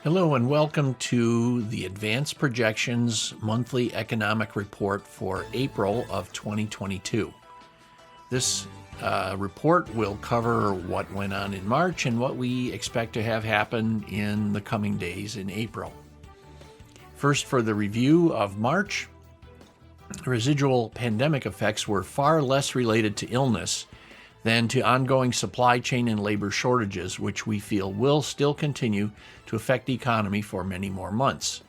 Hello and welcome to the Advanced Projections Monthly Economic Report for April of 2022. This report will cover what went on in March and what we expect to have happen in the coming days in April. First, for the review of March, residual pandemic effects were far less related to illness than to ongoing supply chain and labor shortages, which we feel will still continue to affect the economy for many more months.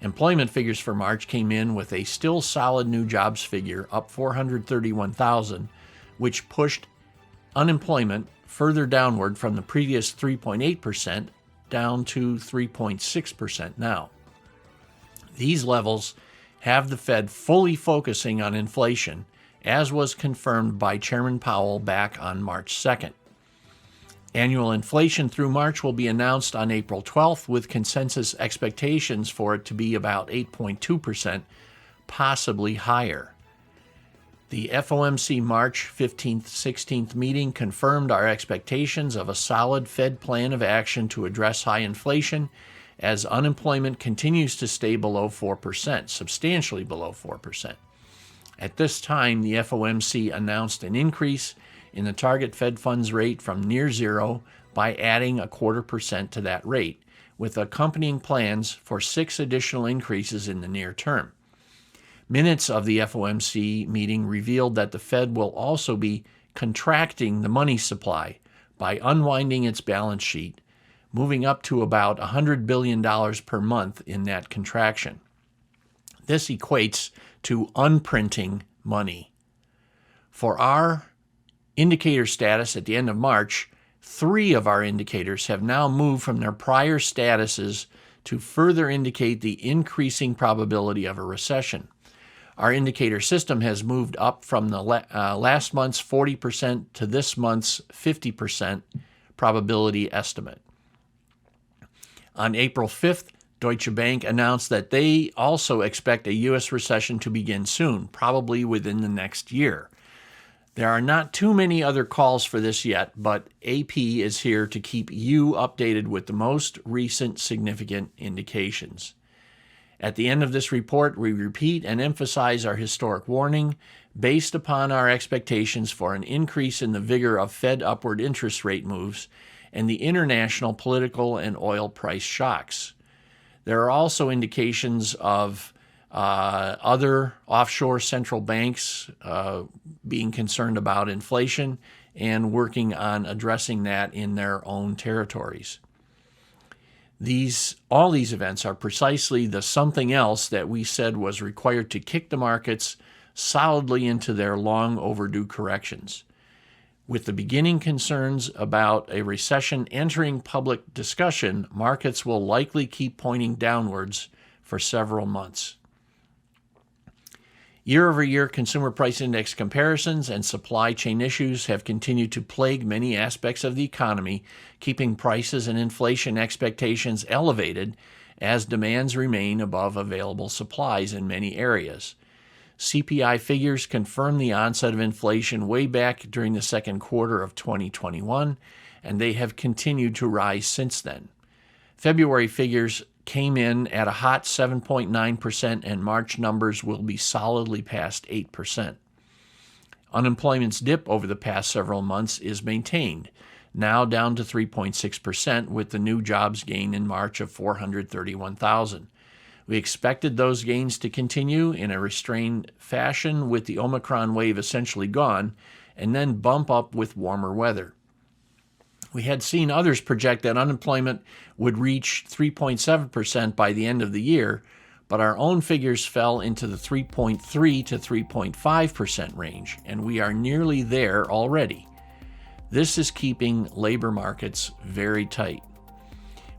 Employment figures for March came in with a still solid new jobs figure, up 431,000, which pushed unemployment further downward from the previous 3.8% down to 3.6% now. These levels have the Fed fully focusing on inflation, as was confirmed by Chairman Powell back on March 2nd. Annual inflation through March will be announced on April 12th, with consensus expectations for it to be about 8.2%, possibly higher. The FOMC March 15th, 16th meeting confirmed our expectations of a solid Fed plan of action to address high inflation as unemployment continues to stay below 4%, substantially below 4%. At this time, the FOMC announced an increase in the target Fed funds rate from near zero by adding 0.25% to that rate, with accompanying plans for 6 additional increases in the near term. Minutes of the FOMC meeting revealed that the Fed will also be contracting the money supply by unwinding its balance sheet, moving up to about $100 billion per month in that contraction. This equates to unprinting money. For our indicator status at the end of March, 3 of our indicators have now moved from their prior statuses to further indicate the increasing probability of a recession. Our indicator system has moved up from the last month's 40% to this month's 50% probability estimate. On April 5th, Deutsche Bank announced that they also expect a U.S. recession to begin soon, probably within the next year. There are not too many other calls for this yet, but AP is here to keep you updated with the most recent significant indications. At the end of this report, we repeat and emphasize our historic warning based upon our expectations for an increase in the vigor of Fed upward interest rate moves and the international political and oil price shocks. There are also indications of other offshore central banks being concerned about inflation and working on addressing that in their own territories. All these events are precisely the something else that we said was required to kick the markets solidly into their long overdue corrections. With the beginning concerns about a recession entering public discussion, markets will likely keep pointing downwards for several months. Year-over-year consumer price index comparisons and supply chain issues have continued to plague many aspects of the economy, keeping prices and inflation expectations elevated as demands remain above available supplies in many areas. CPI figures confirm the onset of inflation way back during the second quarter of 2021, and they have continued to rise since then. February figures came in at a hot 7.9%, and March numbers will be solidly past 8%. Unemployment's dip over the past several months is maintained, now down to 3.6%, with the new jobs gain in March of 431,000. We expected those gains to continue in a restrained fashion with the Omicron wave essentially gone, and then bump up with warmer weather. We had seen others project that unemployment would reach 3.7% by the end of the year, but our own figures fell into the 3.3 to 3.5% range, and we are nearly there already. This is keeping labor markets very tight.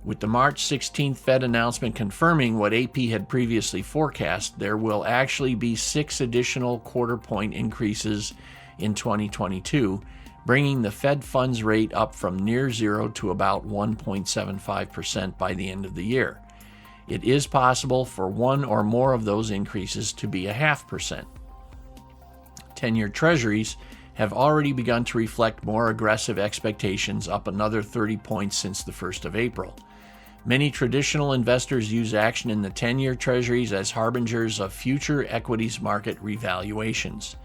With the March 16th Fed announcement confirming what AP had previously forecast, there will actually be 6 additional quarter-point increases in 2022, bringing the Fed funds rate up from near zero to about 1.75% by the end of the year. It is possible for one or more of those increases to be 0.5%. 10-year Treasuries have already begun to reflect more aggressive expectations, up another 30 points since the 1st of April. Many traditional investors use action in the 10-year treasuries as harbingers of future equities market revaluations.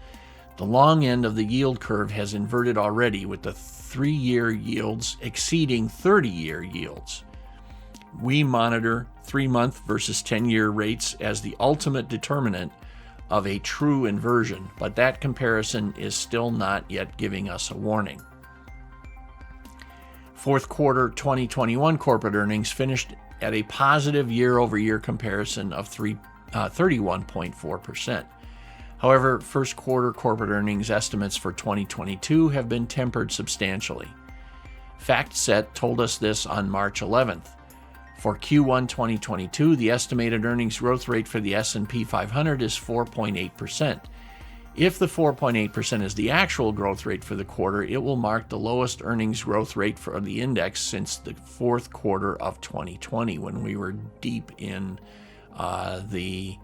The long end of the yield curve has inverted already, with the 3-year yields exceeding 30-year yields. We monitor 3-month versus 10-year rates as the ultimate determinant of a true inversion, but that comparison is still not yet giving us a warning. Fourth quarter 2021 corporate earnings finished at a positive year-over-year comparison of 31.4%. However, first quarter corporate earnings estimates for 2022 have been tempered substantially. FactSet told us this on March 11th. For Q1 2022, the estimated earnings growth rate for the S&P 500 is 4.8%. If the 4.8% is the actual growth rate for the quarter, it will mark the lowest earnings growth rate for the index since the fourth quarter of 2020, when we were deep in the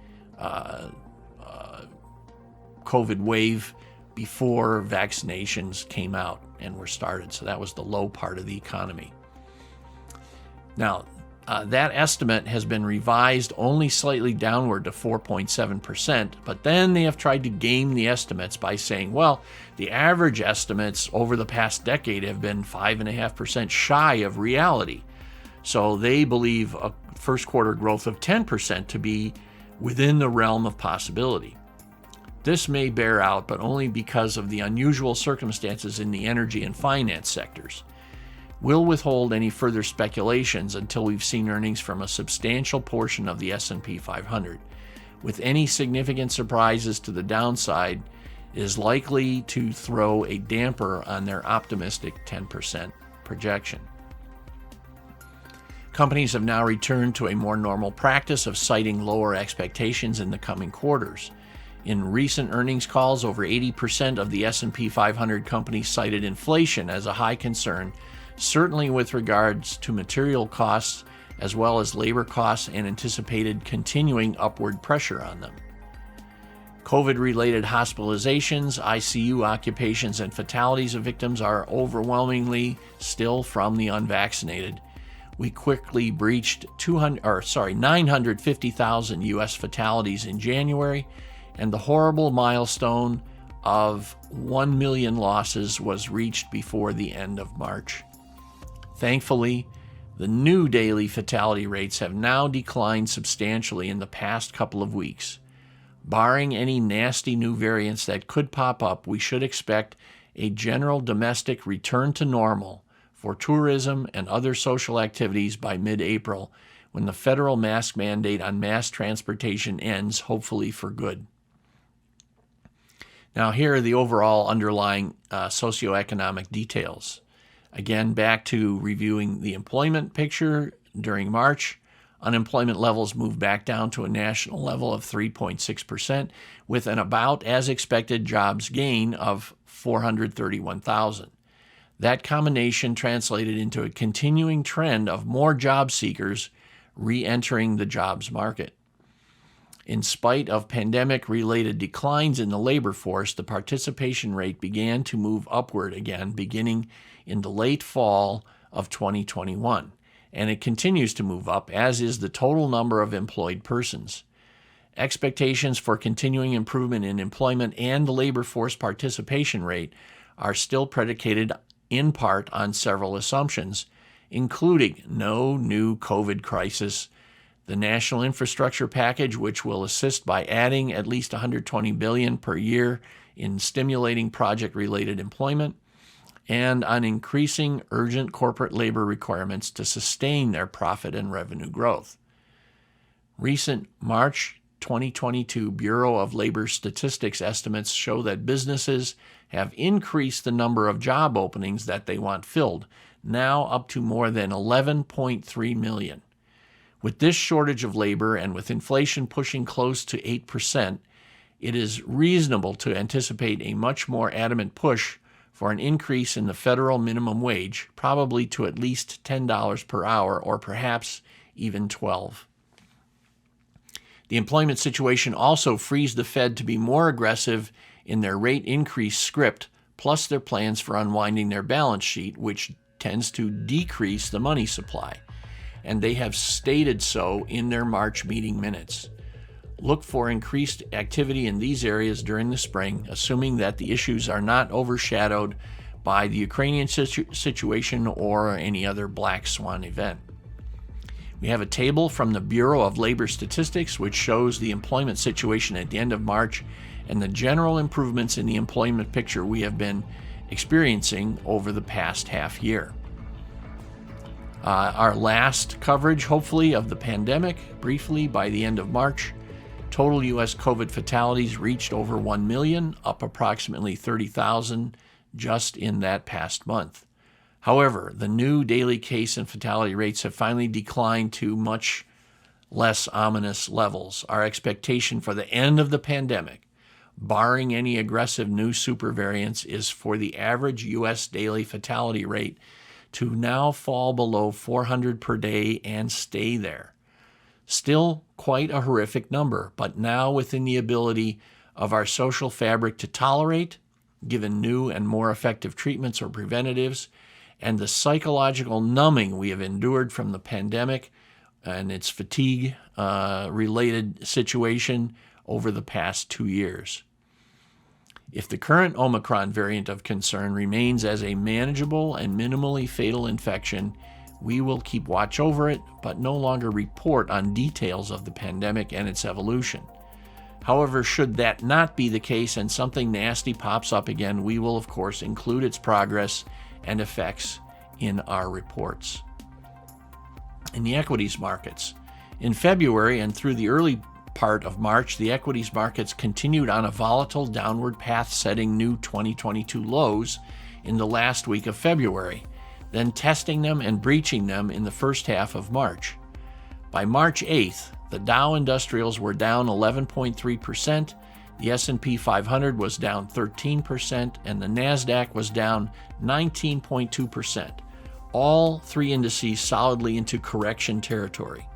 COVID wave before vaccinations came out and were started. So that was the low part of the economy. Now, that estimate has been revised only slightly downward to 4.7%, but then they have tried to game the estimates by saying, well, the average estimates over the past decade have been 5.5% shy of reality. So they believe a first quarter growth of 10% to be within the realm of possibility. This may bear out, but only because of the unusual circumstances in the energy and finance sectors. We'll withhold any further speculations until we've seen earnings from a substantial portion of the S&P 500. With any significant surprises to the downside, it is likely to throw a damper on their optimistic 10% projection. Companies have now returned to a more normal practice of citing lower expectations in the coming quarters. In recent earnings calls, over 80% of the S&P 500 companies cited inflation as a high concern, certainly with regards to material costs as well as labor costs, and anticipated continuing upward pressure on them. COVID-related hospitalizations, ICU occupations, and fatalities of victims are overwhelmingly still from the unvaccinated. We quickly breached 950,000 U.S. fatalities in January, and the horrible milestone of 1 million losses was reached before the end of March. Thankfully, the new daily fatality rates have now declined substantially in the past couple of weeks. Barring any nasty new variants that could pop up, we should expect a general domestic return to normal for tourism and other social activities by mid-April, when the federal mask mandate on mass transportation ends, hopefully for good. Now, here are the overall underlying socioeconomic details. Again, back to reviewing the employment picture during March. Unemployment levels moved back down to a national level of 3.6%, with an about as expected jobs gain of 431,000. That combination translated into a continuing trend of more job seekers re-entering the jobs market. In spite of pandemic-related declines in the labor force, the participation rate began to move upward again beginning in the late fall of 2021, and it continues to move up, as is the total number of employed persons. Expectations for continuing improvement in employment and the labor force participation rate are still predicated in part on several assumptions, including no new COVID crisis, the national infrastructure package, which will assist by adding at least $120 billion per year in stimulating project-related employment, and on increasing urgent corporate labor requirements to sustain their profit and revenue growth. Recent March 2022 Bureau of Labor Statistics estimates show that businesses have increased the number of job openings that they want filled, now up to more than 11.3 million. With this shortage of labor and with inflation pushing close to 8%, it is reasonable to anticipate a much more adamant push for an increase in the federal minimum wage, probably to at least $10 per hour or perhaps even $12. The employment situation also frees the Fed to be more aggressive in their rate increase script, plus their plans for unwinding their balance sheet, which tends to decrease the money supply. and they have stated so in their March meeting minutes. Look for increased activity in these areas during the spring, assuming that the issues are not overshadowed by the Ukrainian situation or any other black swan event. We have a table from the Bureau of Labor Statistics which shows the employment situation at the end of March and the general improvements in the employment picture we have been experiencing over the past half year. Our last coverage, hopefully, of the pandemic, briefly by the end of March, total U.S. COVID fatalities reached over 1 million, up approximately 30,000 just in that past month. However, the new daily case and fatality rates have finally declined to much less ominous levels. Our expectation for the end of the pandemic, barring any aggressive new supervariants, is for the average U.S. daily fatality rate to now fall below 400 per day and stay there. Still quite a horrific number, but now within the ability of our social fabric to tolerate, given new and more effective treatments or preventatives, and the psychological numbing we have endured from the pandemic and its fatigue-related situation over the past 2 years. If the current Omicron variant of concern remains as a manageable and minimally fatal infection, we will keep watch over it, but no longer report on details of the pandemic and its evolution. However, should that not be the case and something nasty pops up again, we will, of course, include its progress and effects in our reports. In the equities markets, in February and through the early part of March, the equities markets continued on a volatile downward path, setting new 2022 lows in the last week of February, then testing them and breaching them in the first half of March. By March 8th, the Dow Industrials were down 11.3%, the S&P 500 was down 13%, and the NASDAQ was down 19.2%. All three indices solidly into correction territory.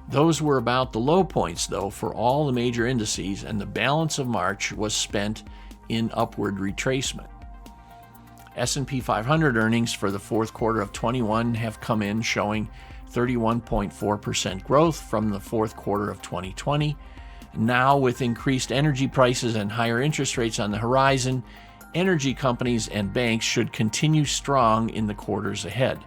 Those were about the low points, though, for all the major indices, and the balance of March was spent in upward retracement. S&P 500 earnings for the fourth quarter of 21 have come in showing 31.4% growth from the fourth quarter of 2020. Now, with increased energy prices and higher interest rates on the horizon, energy companies and banks should continue strong in the quarters ahead.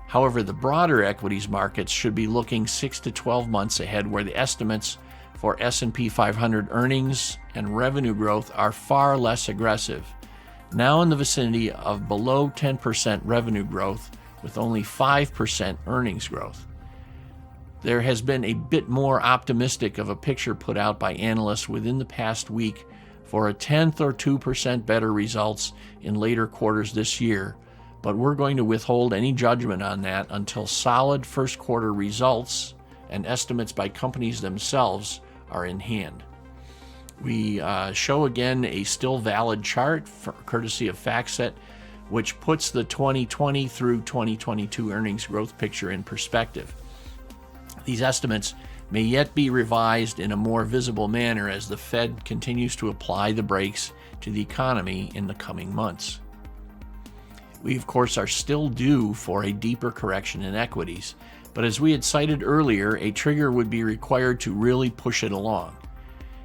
However, the broader equities markets should be looking 6 to 12 months ahead, where the estimates for S&P 500 earnings and revenue growth are far less aggressive, now in the vicinity of below 10% revenue growth with only 5% earnings growth. There has been a bit more optimistic of a picture put out by analysts within the past week for a 10th or 2% better results in later quarters this year, but we're going to withhold any judgment on that until solid first quarter results and estimates by companies themselves are in hand. We show again a still valid chart courtesy of FactSet, which puts the 2020 through 2022 earnings growth picture in perspective. These estimates may yet be revised in a more visible manner as the Fed continues to apply the brakes to the economy in the coming months. We, of course, are still due for a deeper correction in equities, but as we had cited earlier, a trigger would be required to really push it along.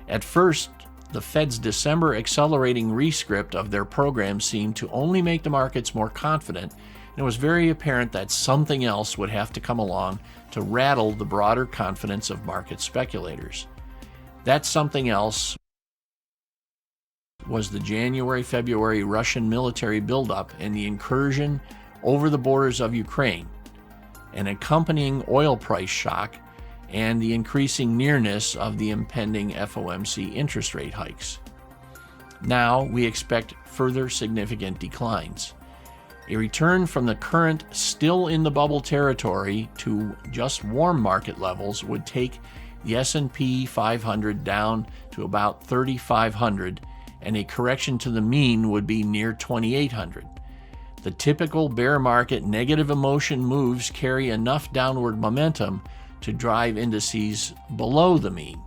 At first, the Fed's December accelerating rescript of their program seemed to only make the markets more confident, and it was very apparent that something else would have to come along to rattle the broader confidence of market speculators. That something else was the January-February Russian military buildup and the incursion over the borders of Ukraine, an accompanying oil price shock, and the increasing nearness of the impending FOMC interest rate hikes. Now we expect further significant declines. A return from the current still in the bubble territory to just warm market levels would take the S&P 500 down to about 3,500, and a correction to the mean would be near 2,800. The typical bear market negative emotion moves carry enough downward momentum to drive indices below the mean,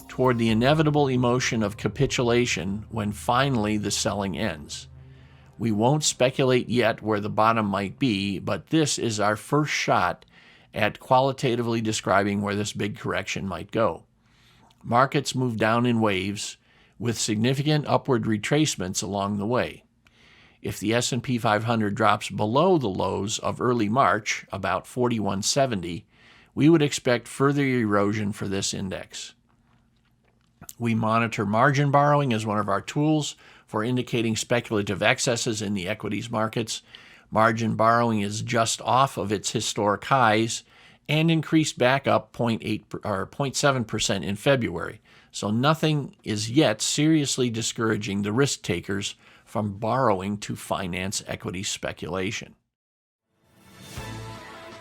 toward the inevitable emotion of capitulation when finally the selling ends. We won't speculate yet where the bottom might be, but this is our first shot at qualitatively describing where this big correction might go. Markets move down in waves with significant upward retracements along the way. If the S&P 500 drops below the lows of early March, about 4170, we would expect further erosion for this index. We monitor margin borrowing as one of our tools for indicating speculative excesses in the equities markets. Margin borrowing is just off of its historic highs and increased back up 0.7% in February. So nothing is yet seriously discouraging the risk takers from borrowing to finance equity speculation.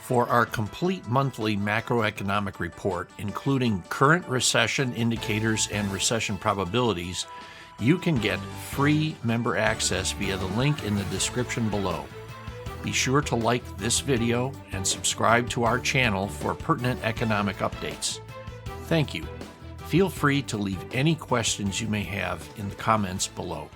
For our complete monthly macroeconomic report, including current recession indicators and recession probabilities, you can get free member access via the link in the description below. Be sure to like this video and subscribe to our channel for pertinent economic updates. Thank you. Feel free to leave any questions you may have in the comments below.